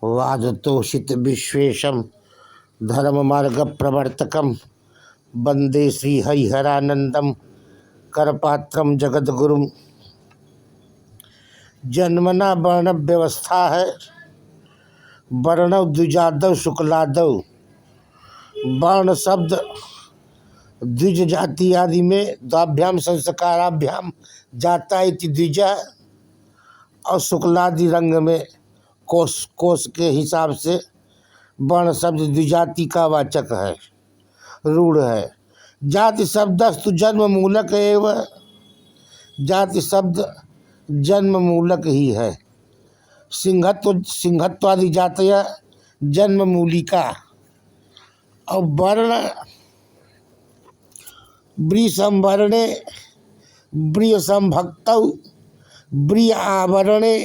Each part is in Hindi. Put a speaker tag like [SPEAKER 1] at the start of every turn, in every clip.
[SPEAKER 1] वादतोषित विश्वेशम धर्म मार्ग प्रवर्तकम वंदे श्री हरिहरानंदम करपात्रम जगद्गुरुम। जन्मना वर्ण व्यवस्था है, वर्णव द्विजादव शुक्लादव। वर्ण शब्द द्विज जाति आदि में द्वाभ्याम संस्काराभ्याम जाता इति द्विज, और शुक्लादि रंग में कोश कोश के हिसाब से वर्ण शब्द द्विजाति का वाचक है, रूढ़ है। जाति शब्दस्तु जन्म मूलक एवं, जाति शब्द जन्म मूलक ही है। सिंहत्वादि जातय जन्म मूलिका। और वर्ण ब्रीसंवरणे ब्रिय संभक्तौ ब्रिय आवरणे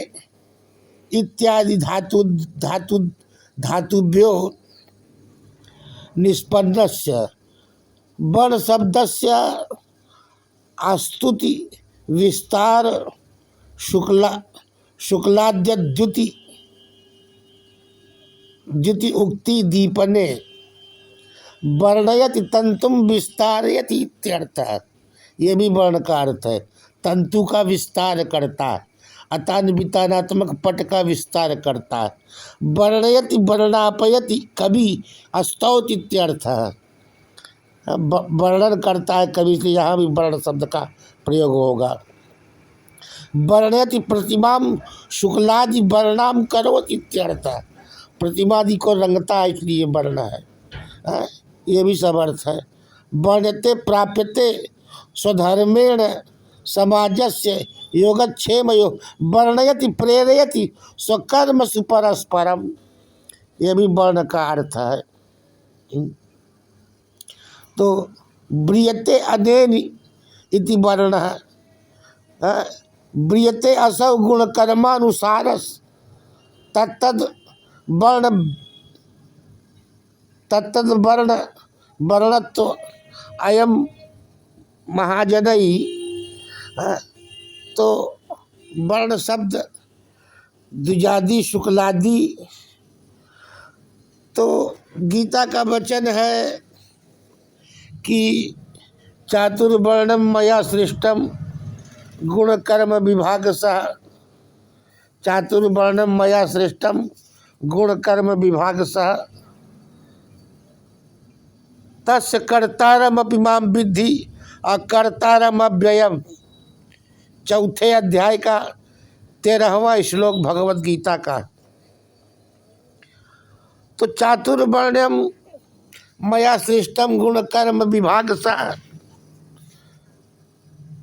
[SPEAKER 1] इत्यादि धातुभ्यो निष्पन्नस्य वर्ण शब्दस्य आस्तुति विस्तार शुक्लाद्युति उक्ति दीपने वर्णयति तंतुम विस्तारयति इत्यर्थः। ये भी वर्ण का अर्थ है, तंतु का विस्तार करता है, अतान्वितानात्मक पट का विस्तार करता है। वर्णयति वर्णापयति कवि स्तौति इत्यर्थः, वर्णन करता है कवि, से यहाँ भी वर्ण शब्द का प्रयोग होगा। वर्णयति प्रतिमाम शुक्लादि वर्णाम करोति इत्यर्थः, प्रतिमादि को रंगता है इसलिए वर्ण है। ये भी सब अर्थ है। वर्ण्यते प्राप्यते स्वधर्मेण समाजस्य योगक्षेमयो वर्णयति प्रेरयति स्वकर्म सुपरस्परम। ये भी वर्ण का अर्थ है। तो ब्रियते अनेन इति वर्ण, ब्रियते असौ गुण कर्मानुसारस तत्तद वर्ण वर्णत्व अयम महाजनई। तो वर्ण शब्द द्विजादि शुक्लादि। तो गीता का वचन है कि चातुर्वर्णम मया सृष्टम गुण कर्म विभागशः, चातुर्वर्णम मया सृष्टम गुण कर्म विभागशः तस्य कर्तारमपि मां विद्धि अकर्तारम अव्ययम। चौथे अध्याय का 13वां श्लोक भगवत गीता का। तो चातुर्वर्ण्यम मया सृष्टम गुण कर्म विभागशः,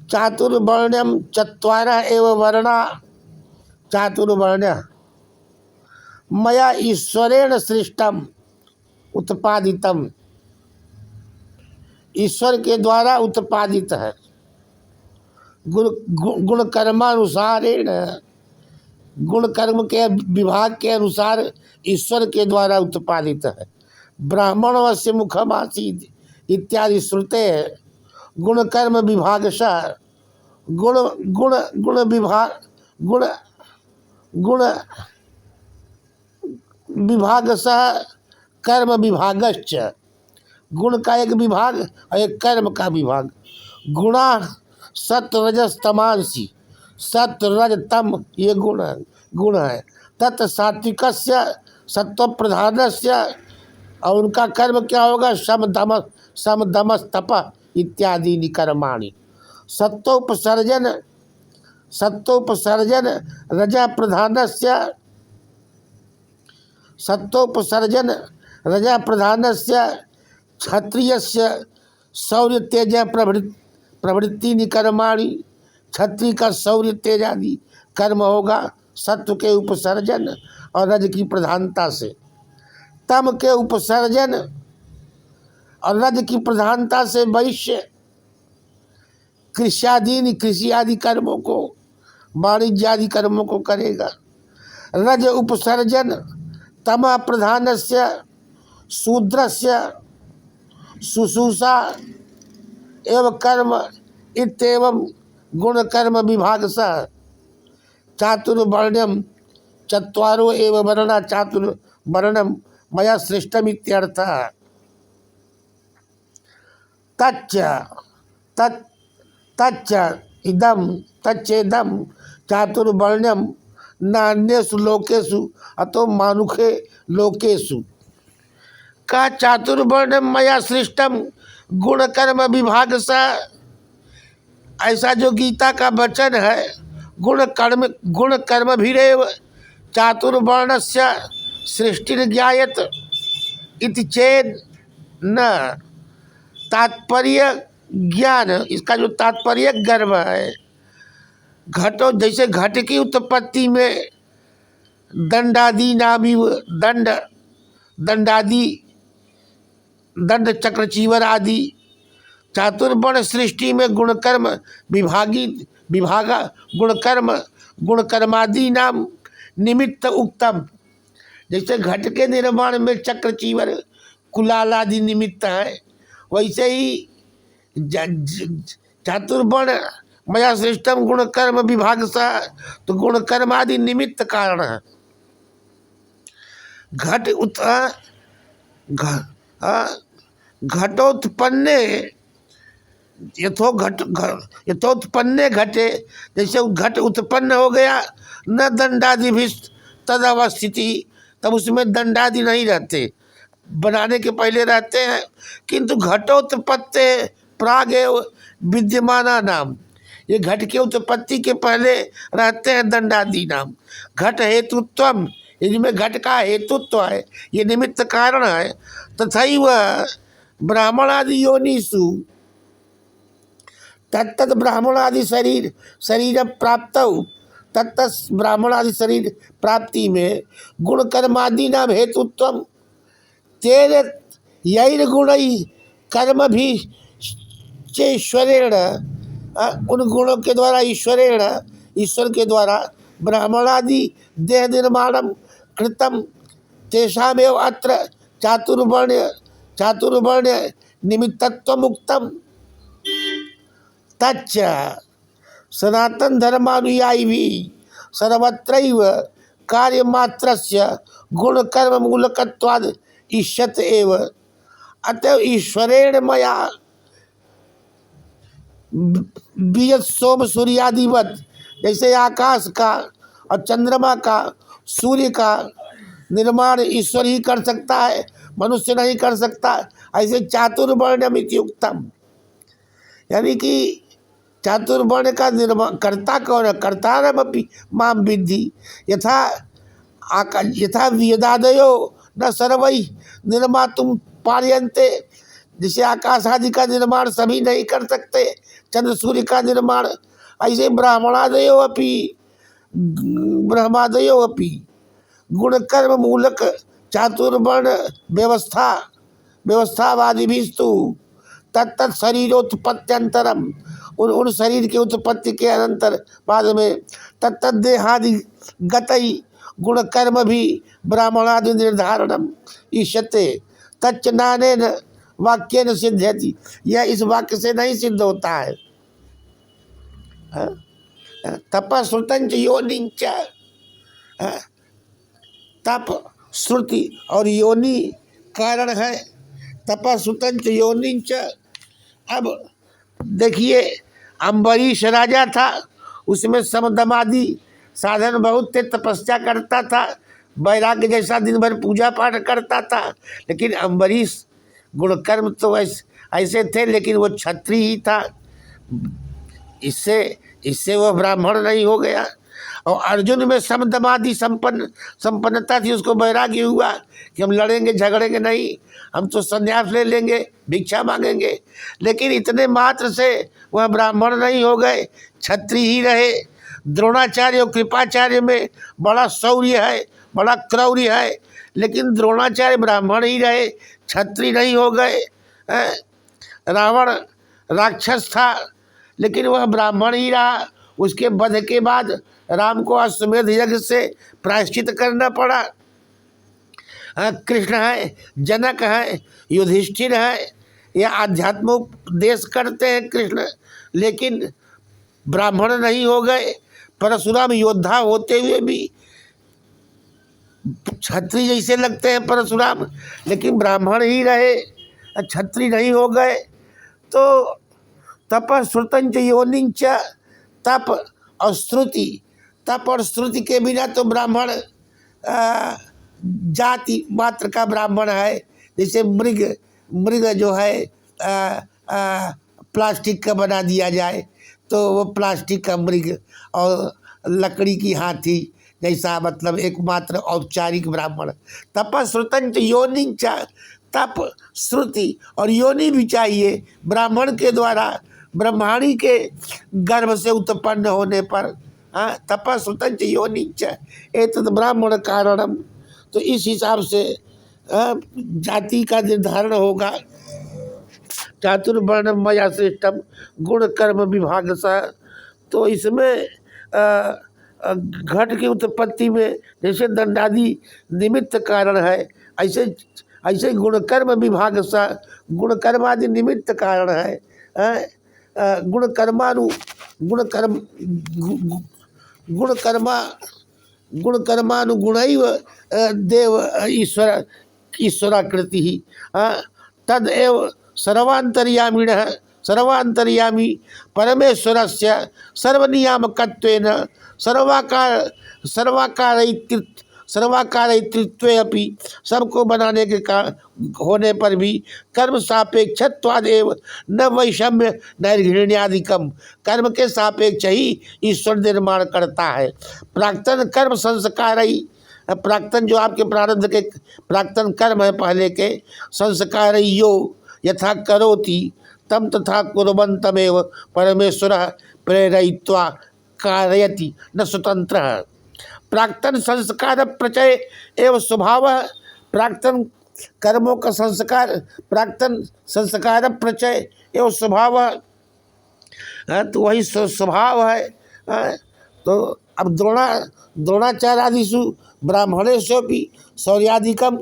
[SPEAKER 1] चातुर्वर्ण्यम चत्वारः एव वर्णा चातुर्वर्ण मया ईश्वरेण सृष्टम उत्पादितम, ईश्वर के द्वारा उत्पादित है। गुण कर्मानुसारेण, गुण कर्म के विभाग के अनुसार ईश्वर के द्वारा उत्पादित है। ब्राह्मणस्य मुखम आसीत् इत्यादि श्रुते गुण कर्म विभागशः, गुण गुण गुण विभाग गुण गुण विभागशः कर्म विभागश्च, गुण का एक विभाग और एक कर्म का विभाग। गुणा सत रजस तमांसी, सत रज तम ये गुण है। तत् सात्विकस्य सत्व प्रधानस्य, और उनका कर्म क्या होगा, सम दमस तप इत्यादि निकर्माणि। सत्वोपसर्जन रजा प्रधानस्य, सत्वोपसर्जन रजा प्रधानस्य क्षत्रियस्य शौर्य तेज प्रवृत्ति निकर्माणि। क्षत्रिय का शौर्य तेज आदि कर्म होगा सत्व के उपसर्जन और रज की प्रधानता से। तम के उपसर्जन और रज की प्रधानता से वैश्य कृषि आदि कर्मों को, वाणिज्य आदि कर्मों को करेगा। रज उपसर्जन तम प्रधानस्य शूद्रस्य शुश्रूषा एवं कर्म इत्येवं गुण कर्म विभागशः चातुर्वर्ण्यम चत्वारो एव वर्णा चातुर्वर्णम मया सृष्टम इत्यर्थः। तच्च तत् तच्च इदम तच्चेदम चातुर्वर्ण्यम नान्यसु लोकेषु अतो मानुखे लोकेषु। का चातुर्वर्ण्यम मया सृष्टम गुण कर्म विभाग सा, ऐसा जो गीता का वचन है, गुण कर्म भीरेव चातुर्वर्णस्य सृष्टिर्ज्ञायत इति चेद न। तात्पर्य ज्ञान, इसका जो तात्पर्य गर्भ है, घटो जैसे घट की उत्पत्ति में दंडादि नामी दंड चक्रचीवर आदि, चातुर्वर्ण सृष्टि में गुणकर्म विभागा गुणकर्मादि नाम निमित्त उक्तम। जैसे घट के निर्माण में चक्रचीवर कुलाल आदि निमित्त है, वैसे ही चातुर्वर्ण मया सृष्टम गुण कर्म विभाग सा, तो गुण कर्म आदि निमित्त कारण है। घटोत्पन्ने यथोत्पन्ने घटे, जैसे घट उत्पन्न हो गया, न दंडादि भी तद अवस्थिति, तब उसमें दंडादि नहीं रहते, बनाने के पहले रहते हैं। किंतु घटोत्पत्ति प्रागेव विद्यमाना नाम, ये घट के उत्पत्ति के पहले रहते हैं दंडादि नाम। घट हेतुत्वम, इनमें घट का हेतुत्व है, ये निमित्त कारण है। तथैव ब्राह्मणादि योनिषु तत्त ब्राह्मणादि शरीर प्राप्त, तत्त ब्राह्मणादि शरीर प्राप्ति में गुण कर्मादि नाम हेतुत्वम तेरे यैर गुण कर्म भी ईश्वरेण, उन गुणों के द्वारा ईश्वर के द्वारा ब्राह्मणादि देह निर्माणम कृतम तेषामेव अत्र चातुर्वर्ण निमित्तत्वम उक्तम। तच्च सनातन धर्मानुयायी भी सर्वत्रैव कार्यमात्रस्य गुण कर्म मूलकत्वाद ईष्यत एव। अतएव ईश्वरेण मया बीज सोम सूर्यादिवत, जैसे आकाश का और चंद्रमा का, सूर्य का निर्माण ईश्वर ही कर सकता है, मनुष्य नहीं कर सकता। ऐसे चातुर्वर्ण्यमिति उक्तम, यानी कि चातुर्वर्ण का निर्माण कर्ता कौन है? कर्तारमपि माम विद्धि यथा वेदादयो न सर्वै निर्मातुम पार्यन्ते। जिसे आकाश आदि का निर्माण सभी नहीं कर सकते, चंद्र सूर्य का निर्माण, ऐसे ब्राह्मणादयो अपि गुणकर्म मूलक चातुर्वर्ण व्यवस्थावादि भी तत्त शरीरोत्पत्त्यंतरम, उन शरीर के उत्पत्ति के अनंतर बाद में तत्त देहादि गतई गुण कर्म भी ब्राह्मणादि निर्धारणम ईष्यते। तच्च नानेन वाक्येन सिद्ध्यति, यह इस वाक्य से नहीं सिद्ध होता है। तपश्रुतंच योनिंच, तप श्रुति और योनि कारण है। तपश्रुतंच योनिंच। अब देखिए, अम्बरीश राजा था, उसमें समदमादि साधन बहुत थे, तपस्या करता था, वैराग्य जैसा दिन भर पूजा पाठ करता था। लेकिन अम्बरीश गुणकर्म तो ऐसे थे, लेकिन वो क्षत्रिय ही था, इससे वह ब्राह्मण नहीं हो गया। और अर्जुन में समदमादि संपन्नता थी, उसको वैराग्य हुआ कि हम लड़ेंगे झगड़ेंगे नहीं, हम तो संन्यास ले लेंगे, भिक्षा मांगेंगे। लेकिन इतने मात्र से वह ब्राह्मण नहीं हो गए, क्षत्रिय ही रहे। द्रोणाचार्य और कृपाचार्य में बड़ा शौर्य है, बड़ा क्रौर्य है, लेकिन द्रोणाचार्य ब्राह्मण ही रहे, क्षत्रिय नहीं हो गए। रावण राक्षस था, लेकिन वह ब्राह्मण ही रहा। उसके वध के बाद राम को अश्वमेध यज्ञ से प्रायश्चित करना पड़ा। कृष्ण है, जनक है, युधिष्ठिर है, यह आध्यात्म उपदेश करते हैं कृष्ण, लेकिन ब्राह्मण नहीं हो गए। परशुराम योद्धा होते हुए भी क्षत्रिय जैसे लगते हैं परशुराम, लेकिन ब्राह्मण ही रहे, क्षत्रिय नहीं हो गए। तो तप श्रुतंच योनिंच, तप और श्रुति, तप और श्रुति के बिना तो ब्राह्मण जाति मात्र का ब्राह्मण है। जैसे मृग, मृग जो है प्लास्टिक का बना दिया जाए तो वो प्लास्टिक का मृग, और लकड़ी की हाथी जैसा, मतलब एकमात्र औपचारिक ब्राह्मण। तपश्रुतंच योनिंच, तप श्रुति और योनि भी चाहिए ब्राह्मण के द्वारा, ब्रह्माणी के गर्भ से उत्पन्न होने पर। तपश्रुतंच योनिंच एतद् ब्राह्मण कारणम। तो इस हिसाब से जाति का निर्धारण होगा। चातुर्वर्णम मया श्रेष्ठम गुण कर्म विभाग सा। तो इसमें घट की उत्पत्ति में जैसे दंडादि निमित्त कारण है, ऐसे ऐसे गुणकर्म विभाग सा गुणकर्मादि निमित्त कारण है। गुणकर्मानु गुणकर्म गुणकर्मा गुणकर्मानुगुणैव देव ईश्वर ईश्वराकृति ही तदेव सर्वांतर्यामिणः सर्वांतर्यामी परमेश्वरस्य सर्वनियामकत्वेन सर्वाकारयित्वे अपि सबको बनाने के होने पर भी कर्म सापेक्षत्वादेव न वैषम्य नैर्घृण्यादिकम। कर्म के सापेक्ष ही ईश्वर निर्माण करता है। प्राक्तन कर्म संस्कार ही, प्राक्तन जो आपके प्रारब्ध के प्राक्तन कर्म है पहले के, संस्कार यो यथा करोति तम तथा कुर्वन्तमेव परमेश्वरः प्रेरयित्वा कारयति न स्वतंत्र। प्राक्तन संस्कार प्रचय एवं स्वभाव, प्राक्तन कर्मों का संस्कार, प्राक्तन संस्कार प्रचय एवं स्वभाव, तो वही स्वभाव है। तो अब द्रोणाचार्यादिषु ब्राह्मणेषु शौर्याधिकम,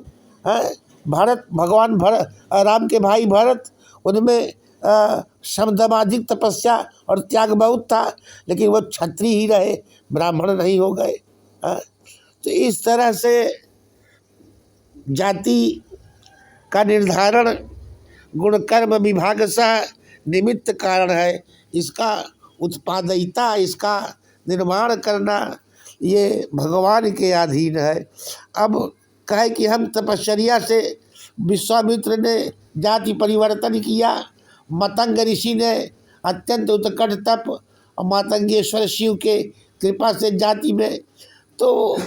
[SPEAKER 1] भरत भगवान राम के भाई भरत, उनमें शमदमाधिक तपस्या और त्याग बहुत था, लेकिन वो क्षत्रिय ही रहे, ब्राह्मण नहीं हो गए। तो इस तरह से जाति का निर्धारण गुणकर्म विभाग सा निमित्त कारण है। इसका उत्पादयिता, इसका निर्माण करना ये भगवान के अधीन है। अब कहे कि हम तपश्चर्या से, विश्वामित्र ने जाति परिवर्तन किया, मतंग ऋषि ने अत्यंत उत्कट तप और मातंगेश्वर शिव के कृपा से जाति में, तो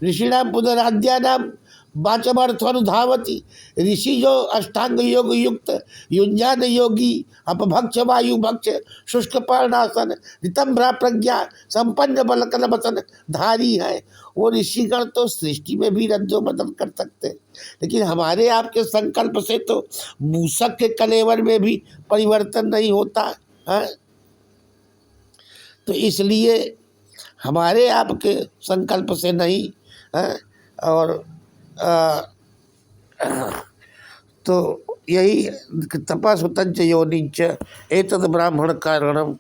[SPEAKER 1] ऋषिणाम पुनराद्यानाम वाचमर्थनुधावती। ऋषि जो अष्टांग योग युक्त युंजान योगी अपभक्ष वायु भक्ष शुष्क पर्णासन ऋतंभ्रा प्रज्ञा संपन्न बलकलवसन धारी है, वो ऋषिगण तो सृष्टि में भी रद्दो बदल कर सकते, लेकिन हमारे आपके संकल्प से तो मूसक के कलेवर में भी परिवर्तन नहीं होता है। तो इसलिए हमारे आपके संकल्प से नहीं है। और तो यही तपस्वतंच योनिंच एतद् ब्राह्मण कारणम।